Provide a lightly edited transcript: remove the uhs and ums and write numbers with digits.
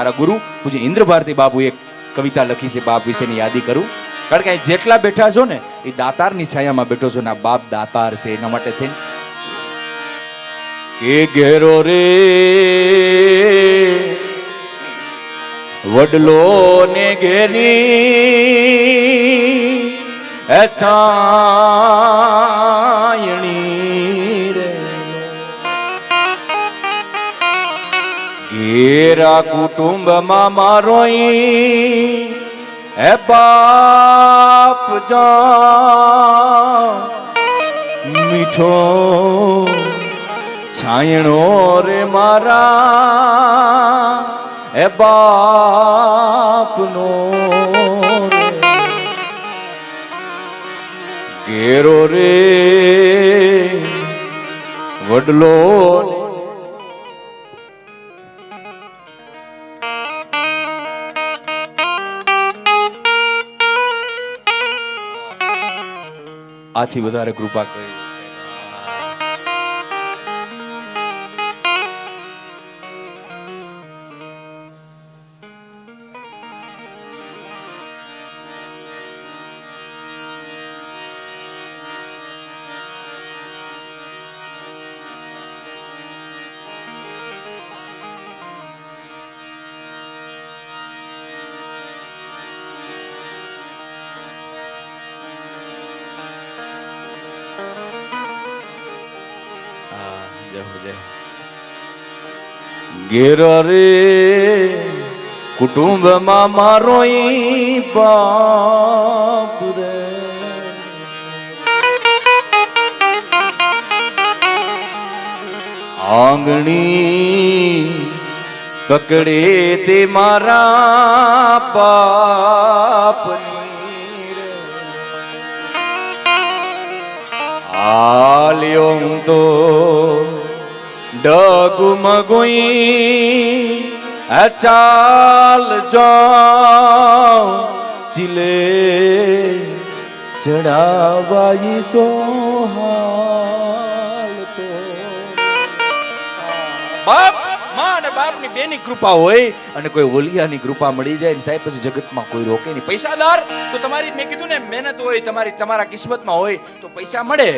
મારા ગુરુ પૂજ્ય ઇન્દ્ર ભારતી બાપુ એક કવિતા લખી છે બાપ વિશેની યાદી કરું, કારણ કે જેટલા બેઠા છો ને એ દાતારની છાયામાં બેઠો છો ને આ બાપ દાતાર છે, એના માટે થઈને કે ઘેરો રે વડલો ને ઘેરી છાયણી રે ઘેરા કુટુંબમાં મારો હે બાપ જા મીઠો છાયણો રે મારા હે બાપનો ઘેરો રે વડલો આથી વધારે કૃપા કરી ઘેર રે કુટુંબમાં મારો બાપ રે આંગણી કકડે તે મારા બાપની રે આલ્યો હું તો ડગમગોઈ ચાલ જાઉં ચીલે ચડાવાઈ તો હાલ તો બાપ માં અને બાપની બેની કૃપા હોય અને કોઈ ઓલિયાની કૃપા મળી જાય ને સાહેબ પછી જગતમાં કોઈ રોકે નહીં. પૈસાદાર તો તમારી મેં કીધું ને મહેનત હોય તમારા કિસ્મતમાં હોય તો પૈસા મળે.